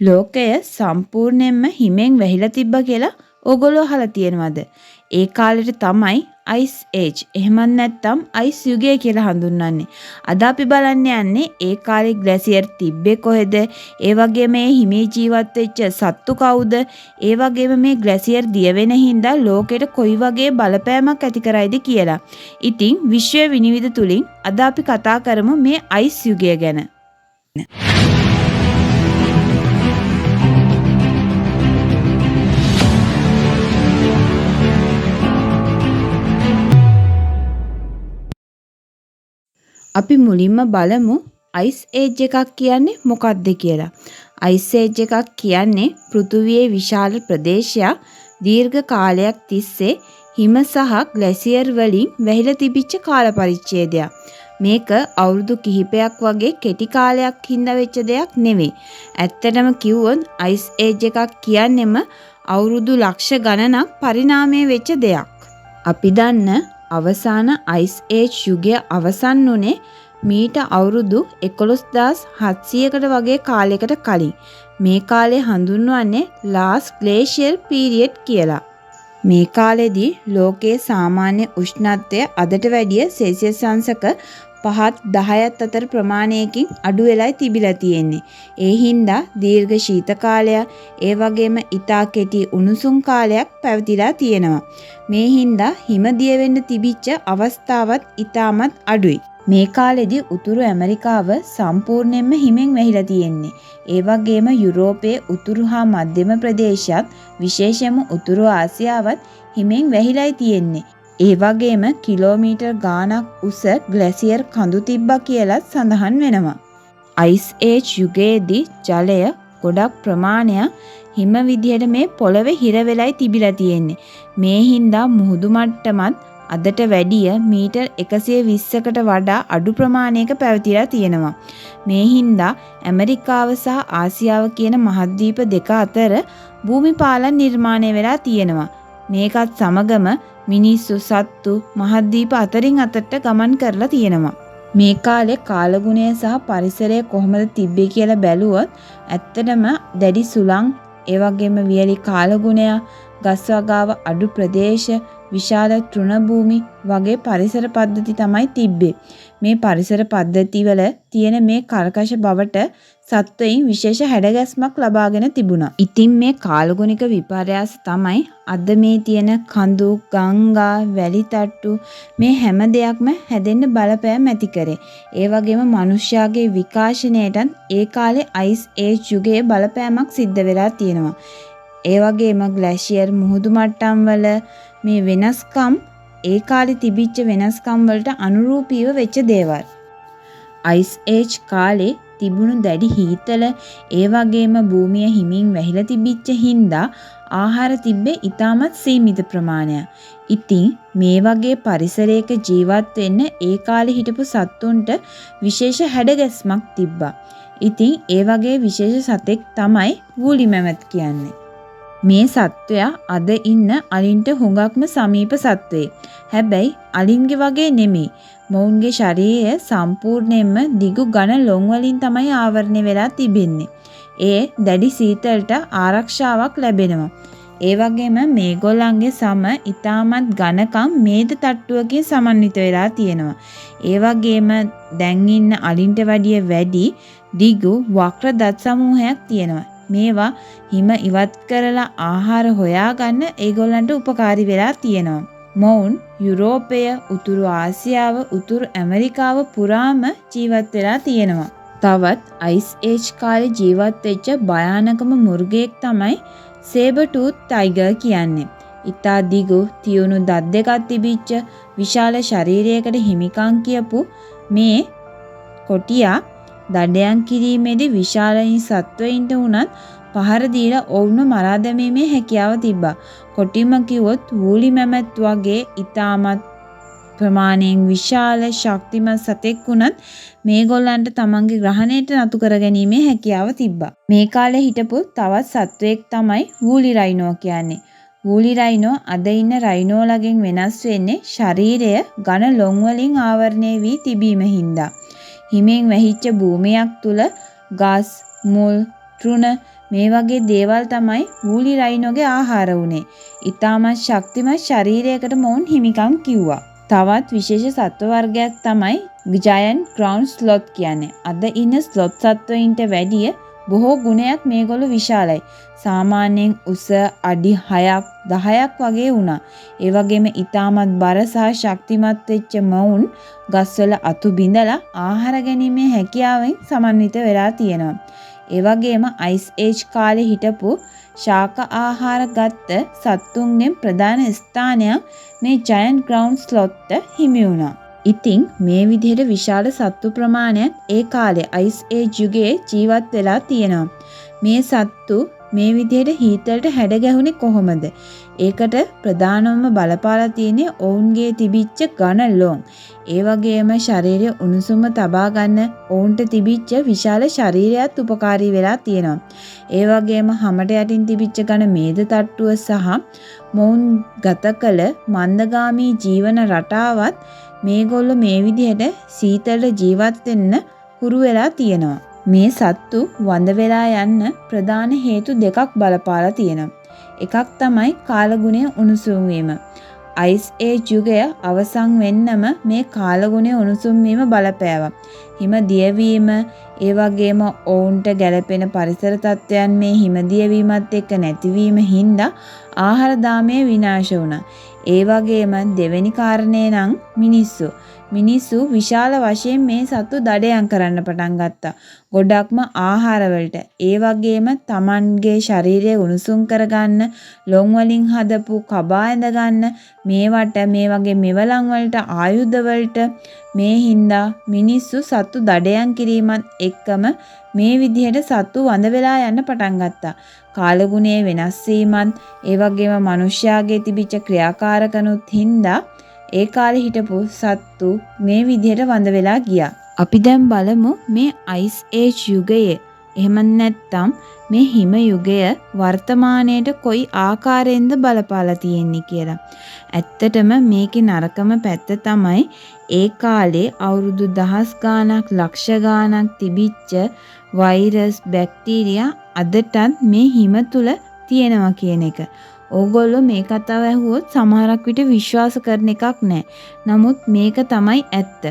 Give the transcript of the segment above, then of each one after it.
ලෝකය සම්පූර්ණයෙන්ම හිමෙන් වැහිලා තිබ්බා කියලා ඕගොල්ලෝ අහලා තියෙනවද? ඒ කාලෙට තමයි අයිස් ඒජ් එහෙමත් නැත්නම් අයිස් යුගය කියලා හඳුන්වන්නේ. අද අපි බලන්න යන්නේ ඒ කාලේ ග්ලැසියර් තිබ්බේ කොහෙද? ඒ වගේම මේ හිමේ ජීවත් වෙච්ච සත්තු කවුද? ඒ වගේම මේ ග්ලැසියර් දිය වෙන හින්දා ලෝකෙට කොයි වගේ බලපෑමක් ඇති කරයිද කියලා. ඉතින් විශ්ව විනිවිද තුලින් අද අපි කතා කරමු මේ අයිස් යුගය ගැන. අපි මුලින්ම බලමු අයිස් ඒජ් එකක් කියන්නේ මොකක්ද කියලා. අයිස් ඒජ් එකක් කියන්නේ පෘථුවියේ විශාල ප්‍රදේශයක් දීර්ඝ කාලයක් තිස්සේ හිම සහ ග්ලැසියර් වලින් වැහිලා තිබිච්ච කාල පරිච්ඡේදයක්. මේක අවුරුදු කිහිපයක් වගේ කෙටි කාලයක් හින්දා වෙච්ච දෙයක් නෙවෙයි. ඇත්තටම කිව්වොත් අයිස් ඒජ් එකක් කියන්නේම අවුරුදු ලක්ෂ ගණනක් පරිණාමය වෙච්ච දෙයක්. අපි දන්න අවසාන අයිස් ඒජ් යුගය අවසන් වුණේ මීට අවුරුදු 11700කට වගේ කාලයකට කලින්. මේ කාලය හඳුන්වන්නේ ලාස්ට් ග්ලේෂියර් පීරියඩ් කියලා. මේ කාලෙදී ලෝකයේ සාමාන්‍ය උෂ්ණත්වය අදට වැඩිය සෙල්සියස් අංශක 5-10ත් අතර ප්‍රමාණයකින් අඩු වෙලයි තිබිලා තියෙන්නේ. ඒ හින්දා දීර්ඝ ශීත කාලයක් ඒ වගේම ඉතා කෙටි උණුසුම් කාලයක් පැවතිලා තියෙනවා. මේ හින්දා හිම දිය වෙන්න තිබිච්ච අවස්ථාවත් ඉතාමත් අඩුයි. මේ කාලෙදී උතුරු ඇමරිකාව සම්පූර්ණයෙන්ම හිමෙන් වැහිලා තියෙන්නේ. ඒ වගේම යුරෝපයේ උතුරු හා මධ්‍යම ප්‍රදේශයත් විශේෂයෙන්ම උතුරු ආසියාවත් හිමෙන් වැහිලායි තියෙන්නේ. ඒ වගේම කිලෝමීටර් ගාණක් උස ග්ලැසියර් කඳු තිබ්බා කියලා සඳහන් වෙනවා. අයිස් ඒජ් යුගයේදී ජලය ගොඩක් ප්‍රමාණයක් හිම විදිහට මේ පොළවේ හිර වෙලයි තිබිලා තියෙන්නේ. මේ හින්දා මුහුදු මට්ටමත් අදට වැඩිය මීටර් 120කට වඩා අඩු ප්‍රමාණයක පැවතිලා තියෙනවා. මේ හින්දා ඇමරිකාව සහ ආසියාව කියන මහද්වීප දෙක අතර භූමිපාලන නිර්මාණය වෙලා තියෙනවා. මේකත් සමගම මිනිස්සු සත්තු මහද්වීප අතරින් අතට ගමන් කරලා තියෙනවා. මේ කාලේ කාලගුණය සහ පරිසරය කොහොමද තිබ්බේ කියලා බැලුවොත් ඇත්තටම දැඩි සුළං ඒ වගේම වියලි කාලගුණය ගස් වගාව අඩු ප්‍රදේශ විශාල තෘණ භූමි වගේ පරිසර පද්ධති තමයි තිබ්බේ. මේ පරිසර පද්ධතිවල තියෙන මේ කර්කශ බවට සත්වයින් විශේෂ හැඩගැස්මක් ලබාගෙන තිබුණා. ඉතින් මේ කාලගුණික විපර්යාස තමයි අද මේ තියෙන කඳු, ගංගා, වැලි තට්ටු මේ හැම දෙයක්ම හැදෙන්න බලපෑම් ඇති කරේ. ඒ වගේම මිනිස්යාගේ විකාශනයටත් ඒ කාලේ අයිස් ඒජ් යුගයේ බලපෑමක් සිද්ධ වෙලා තියෙනවා. ඒ වගේම ග්ලැෂියර් මුහුදු මට්ටම් වල මේ වෙනස්කම් ඒ කාලේ තිබිච්ච වෙනස්කම් වලට අනුරූපීව වෙච්ච දේවල්. අයිස් ඒජ් කාලේ තිබුණු දැඩි හීතල ඒ වගේම භූමිය හිමින් වැහිලා තිබිච්ච හින්දා ආහාර තිබ්බේ ඉතාමත් සීමිත ප්‍රමාණයක්. ඉතින් මේ වගේ පරිසරයක ජීවත් වෙන්න ඒ කාලේ හිටපු සත්තුන්ට විශේෂ හැඩගැස්මක් තිබ්බා. ඉතින් ඒ වගේ විශේෂ සතෙක් තමයි වූලි මැමත් කියන්නේ. මේ සත්වයා අද ඉන්න අලින්ට හුඟක්ම සමීප සත්වෙක්. හැබැයි අලින්ගේ වගේ නෙමෙයි. මොවුන්ගේ ශරීරය සම්පූර්ණයෙන්ම දිගු ඝන ලොම් වලින් තමයි ආවරණය වෙලා තිබෙන්නේ. ඒ දැඩි සීතලට ආරක්ෂාවක් ලැබෙනවා. ඒ වගේම මේගොල්ලන්ගේ සම ඉතාමත් ඝනකම් මේද තට්ටුවකින් සමන්විත වෙලා තියෙනවා. ඒ වගේම දැන් ඉන්න අලින්ට වැඩිය වැඩි දිගු වක්‍ර දත් සමූහයක් තියෙනවා. මේවා හිම ඉවත් කරලා ආහාර හොයාගන්න ඒගොල්ලන්ට උපකාරී වෙලා තියෙනවා. මොවුන් යුරෝපය, උතුරු ආසියාව, උතුරු ඇමරිකාව පුරාම ජීවත් වෙලා තියෙනවා. තවත් අයිස් ඒජ් කාලේ ජීවත් වෙච්ච භයානකම මෘගයෙක් තමයි සේබර් ටූත් ටයිගර් කියන්නේ. ඉතා දිගු තියුණු දත් දෙකක් තිබිච්ච විශාල ශරීරයකට හිමිකම් කියපු මේ කොටියා දඩයන් කිරීමේදී විශාලයින් සත්වයින්ට උනත් පහර දීලා ඔවුන්ව මරා දැමීමේ හැකියාව තිබ්බා. කොටිම කිව්වොත් වූලි මැමැත් වගේ ඉතාමත් ප්‍රමාණයෙන් විශාල ශක්තිමත් සතෙක් වුණත් මේගොල්ලන්ට තමන්ගේ ග්‍රහණයට නතු කරගැනීමේ හැකියාව තිබ්බා. මේ කාලේ හිටපු තවත් සත්වයෙක් තමයි වූලි රයිනෝ කියන්නේ. වූලි රයිනෝ අද ඉන්න රයිනෝලගෙන් වෙනස් වෙන්නේ ශරීරය ඝන ලොම් වලින් ආවරණය වී තිබීම හින්දා. හිමෙන් වැහිච්ච භූමියක් තුල ගස්, මුල්, තෘණ මේ වගේ දේවල් තමයි වූලි රයිනෝගේ ආහාර වුණේ. ඊටමත් ශක්තිමත් ශරීරයකට මොවුන් හිමිකම් කිව්වා. තවත් විශේෂ සත්ව වර්ගයක් තමයි giant ground sloth කියන්නේ. අද ඉන්න ස්ලොත් සත්වයින්ට වැඩිය බොහෝ ගුණයක් මේගොල්ලෝ විශාලයි. සාමාන්‍යයෙන් උස අඩි 6ක් 10ක් වගේ වුණා. ඒ වගේම ඊටමත් බර සහ ශක්තිමත් වෙච්ච මොවුන් ගස්වල අතු බිඳලා ආහාර ගැනීමේ හැකියාවෙන් සමන්විත වෙලා තියෙනවා. ඒ වගේම අයිස් ඒජ් කාලේ හිටපු ශාක ආහාර ගත්ත සත්තුන්ගෙන් ප්‍රධාන ස්ථානයක් මේ giant ground sloth හිමි වුණා. ඉතින් මේ විදිහට විශාල සත්තු ප්‍රමාණයක් ඒ කාලේ අයිස් ඒජ් යුගයේ ජීවත් වෙලා තියෙනවා. මේ සත්තු මේ විදිහට හීතලට හැඩ ගැහුනේ කොහොමද? ඒකට ප්‍රධානවම බලපාලා තියෙන්නේ ඔවුන්ගේ තිබිච්ච ඝන ලොම්. ඒ වගේම ශරීරයේ උණුසුම තබා ගන්න ඔවුන්ට තිබිච්ච විශාල ශරීරයත් උපකාරී වෙලා තියෙනවා. ඒ වගේම හැමට යටින් තිබිච්ච ඝන මේද තට්ටුව සහ මොවුන් ගත කළ මන්දගාමී ජීවන රටාවත් මේගොල්ලෝ මේ විදිහට සීතලට ජීවත් වෙන්න හුරු වෙලා තියෙනවා. මේ සත්තු වඳ වෙලා යන්න ප්‍රධාන හේතු දෙකක් බලපාලා තියෙනවා. එකක් තමයි කාලගුණය උණුසුම් වීම. අයිස් ඒජ් යුගය අවසන් වෙන්නම මේ කාලගුණය උණුසුම් වීම බලපෑවා. හිම දියවීම, ඒ වගේම ඔවුන්ට ගැළපෙන පරිසර තත්ත්වයන් මේ හිම දියවීමත් එක්ක නැතිවීම හින්දා ආහාර දාමය විනාශ වුණා. ඒ වගේම දෙවෙනි කාරණේ නම් මිනිස්සු විශාල වශයෙන් මේ සතු දඩයම් කරන්න පටන් ගත්තා. ගොඩක්ම ආහාර වලට. ඒ වගේම Tamanගේ ශරීරය උණුසුම් කරගන්න ලොම් වලින් හදපු කබා ඇඳ ගන්න මේවට මේ වගේ මෙවලම් වලට ආයුධ වලට මේ හින්දා මිනිස්සු සතු දඩයම් කිරීමත් එක්කම මේ විදිහට සතු වඳ වෙලා යන්න පටන් ගත්තා. කාලගුණයේ වෙනස් වීමත් ඒ වගේම මිනිස්යාගේ තිබිච්ච ක්‍රියාකාරකනුත් හින්දා ඒ කාලේ හිටපු සත්තු මේ විදිහට වඳ වෙලා ගියා. අපි දැන් බලමු මේ අයිස් ඒජ් යුගයේ එහෙම නැත්නම් මේ හිම යුගය වර්තමානයේට කොයි ආකාරයෙන්ද බලපාලා තියෙන්නේ කියලා. ඇත්තටම මේකේ නරකම පැත්ත තමයි ඒ කාලේ අවුරුදු දහස් ගාණක් ලක්ෂ ගාණක් තිබිච්ච වෛරස් බැක්ටීරියා අදටත් මේ හිම තුල තියෙනවා කියන එක. ඕගොල්ලෝ මේ කතාව ඇහුවොත් සමහරක් විට විශ්වාස කරන එකක් නැහැ. නමුත් මේක තමයි ඇත්ත.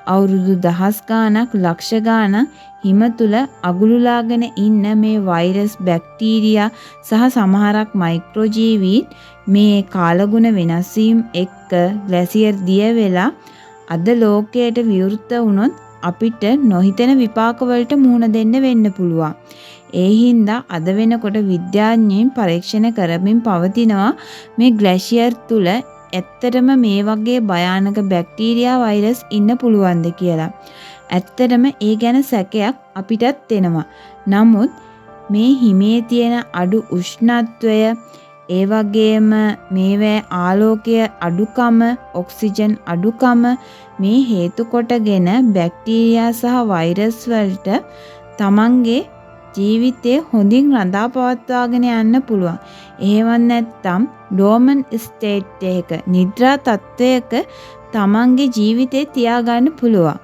අවුරුදු දහස් ගාණක් ලක්ෂ ගාණක් හිම තුල අගුලුලාගෙන ඉන්න මේ වෛරස් බැක්ටීරියා සහ සමහරක් මයික්‍රෝජීවීන් මේ කාලගුණ වෙනස් වීම එක්ක ග්ලැසියර් දිය වෙලා අද ලෝකයට විවෘත වුණොත් අපිට නොහිතෙන විපාක වලට මුහුණ දෙන්න වෙන්න පුළුවන්. ඒ හින්දා අද වෙනකොට විද්‍යාඥයන් පරීක්ෂණ කරමින් පවතිනවා මේ ග්ලැෂියර් තුල ඇත්තටම මේ වගේ භයානක බැක්ටීරියා වෛරස් ඉන්න පුළුවන්ද කියලා. ඇත්තටම ඒ ගැන සැකයක් අපිටත් එනවා. නමුත් මේ හිමේ තියෙන අඩු උෂ්ණත්වය ඒ වගේම මේවැ ආලෝකය අඩුකම ඔක්සිජන් අඩුකම මේ හේතු කොටගෙන බැක්ටීරියා සහ වෛරස් වලට තමන්ගේ ජීවිතේ හොඳින් රඳා පවත්වාගෙන යන්න පුළුවන්. එහෙම නැත්නම් ඩෝමන් ස්ටේට් එකක නිද්‍රා තත්වයක තමන්ගේ ජීවිතේ තියාගන්න පුළුවන්.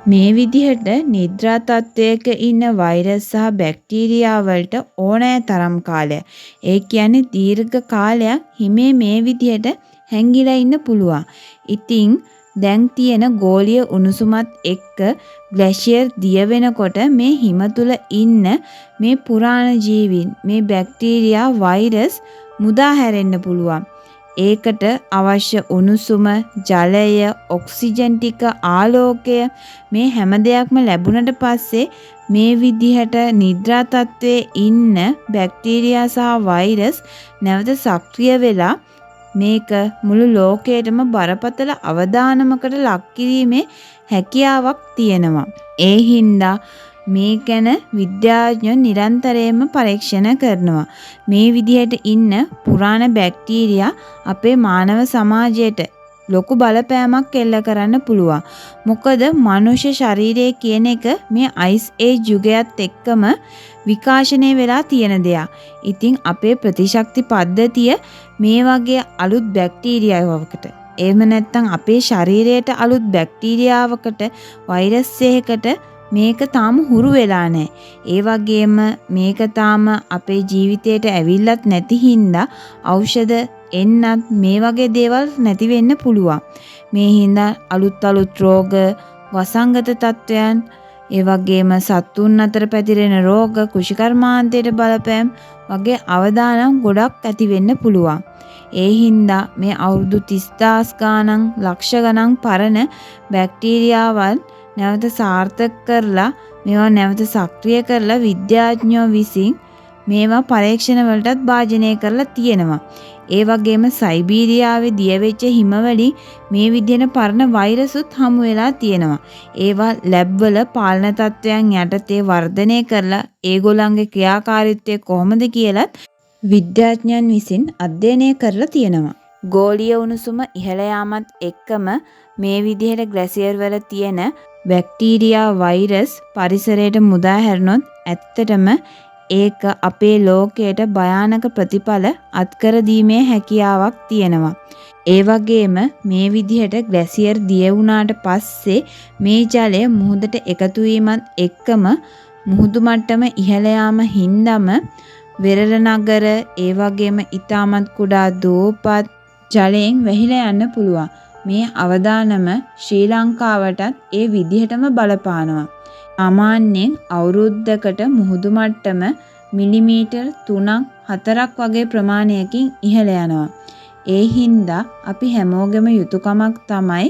මේ විදිහට නිද්‍රා තත්වයක ඉන්න වෛරස් සහ බැක්ටීරියා වලට ඕනෑ තරම් කාලයක්. ඒ කියන්නේ දීර්ඝ කාලයක් හිමේ මේ විදිහට හැංගිලා ඉන්න පුළුවන්. ඉතින් දැන් තියෙන ගෝලීය උණුසුමත් එක්ක ග්ලැෂියර් දිය වෙනකොට මේ හිම තුල ඉන්න මේ පුරාණ ජීවීන් මේ බැක්ටීරියා වෛරස් මුදා හැරෙන්න පුළුවන්. ඒකට අවශ්‍ය උණුසුම, ජලය, ඔක්සිජන් ටික, ආලෝකය මේ හැම දෙයක්ම ලැබුණට පස්සේ මේ විදිහට නිද්‍රා තත්වයේ ඉන්න බැක්ටීරියා සහ වෛරස් නැවත සක්‍රිය වෙලා මේක මුළු ලෝකයටම බරපතල අවදානමකට ලක් කිරීමේ හැකියාවක් තියෙනවා. ඒ හින්දා මේ ගැන විද්‍යාඥයෝ නිරන්තරයෙන්ම පරීක්ෂණ කරනවා. මේ විදිහට ඉන්න පුරාණ බැක්ටීරියා අපේ මානව සමාජයට ලොකු බලපෑමක් එල්ල කරන්න පුළුවන්. මොකද මනුෂ්‍ය ශරීරය කියන එක මේ අයිස් ඒජ් යුගයත් එක්කම විකාශනය වෙලා තියෙන දෙයක්. ඉතින් අපේ ප්‍රතිශක්ති පද්ධතිය මේ වගේ අලුත් බැක්ටීරියාවකට එහෙම නැත්නම් අපේ ශරීරයට අලුත් බැක්ටීරියාවකට වෛරස් එකකට මේක තාම හුරු වෙලා නැහැ. ඒ වගේම මේක තාම අපේ ජීවිතයට ඇවිල්ලත් නැති හින්දා ඖෂධ එන්නත් මේ වගේ දේවල් නැති වෙන්න පුළුවන්. මේ හින්දා අලුත් රෝග, වසංගත තත්වයන්, ඒ වගේම සත්තුන් අතර පැතිරෙන රෝග, කෘෂිකර්මාන්තයට බලපෑම් වගේ අවදානම් ගොඩක් ඇති වෙන්න පුළුවන්. ඒ හින්දා මේ අවුරුදු 30,000 ගණන්, ලක්ෂ ගණන් පරණ බැක්ටීරියාවල් නැවත සාර්ථක කරලා මේවා නැවත සක්‍රිය කරලා විද්‍යාඥයෝ විසින් මේවා පරීක්ෂණ වලටත් භාජනය කරලා තියෙනවා. ඒ වගේම සයිබීරියාවේ දියවෙච්ච හිම වලින් මේ විදිහට පරණ වෛරසුත් හමු වෙලා තියෙනවා. ඒවා ලැබ් වල පාලන තත්ත්වයන් යටතේ වර්ධනය කරලා ඒගොල්ලන්ගේ ක්‍රියාකාරීත්වය කොහොමද කියලත් විද්‍යාඥයන් විසින් අධ්‍යයනය කරලා තියෙනවා. ගෝලීය උණුසුම ඉහළ යාමත් එක්කම මේ විදිහට ග්ලැසියර් වල තියෙන බැක්ටීරියා, වෛරස් පරිසරයට මුදා හැරුණොත් ඇත්තටම ඒක අපේ ලෝකයට භයානක ප්‍රතිඵල අත්කර දීමේ හැකියාවක් තියෙනවා. ඒ වගේම මේ විදිහට ග්ලැසියර් දිය වුණාට පස්සේ මේ ජලය මුහුදට එකතු වීමත් එක්කම මුහුදු මට්ටම ඉහළ යාම හින්දාම වෙරළ නගර, ඒ වගේම ඊටමත් කුඩා දූපත් ජලයෙන් වැහිලා යන්න පුළුවන්. මේ අවදානම ශ්‍රී ලංකාවටත් ඒ විදිහටම බලපානවා. සාමාන්‍යයෙන් අවුරුද්දකට මුහුදු මට්ටම මිලිමීටර් 3-4ක් වගේ ප්‍රමාණයකින් ඉහළ යනවා. ඒ හින්දා අපි හැමෝගෙම යුතුයකමක් තමයි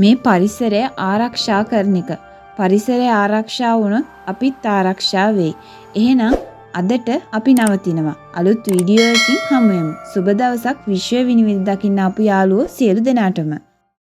මේ පරිසරය ආරක්ෂා කරන එක. පරිසරය ආරක්ෂා වුණොත් අපිත් ආරක්ෂා වෙයි. එහෙනම් අදට අපි නවතිනවා. අලුත් වීඩියෝ එකකින් හමු වෙමු. සුබ දවසක්. විශ්ව විනිවිද දකින්න අපු යාළුවෝ සියලු දෙනාටම.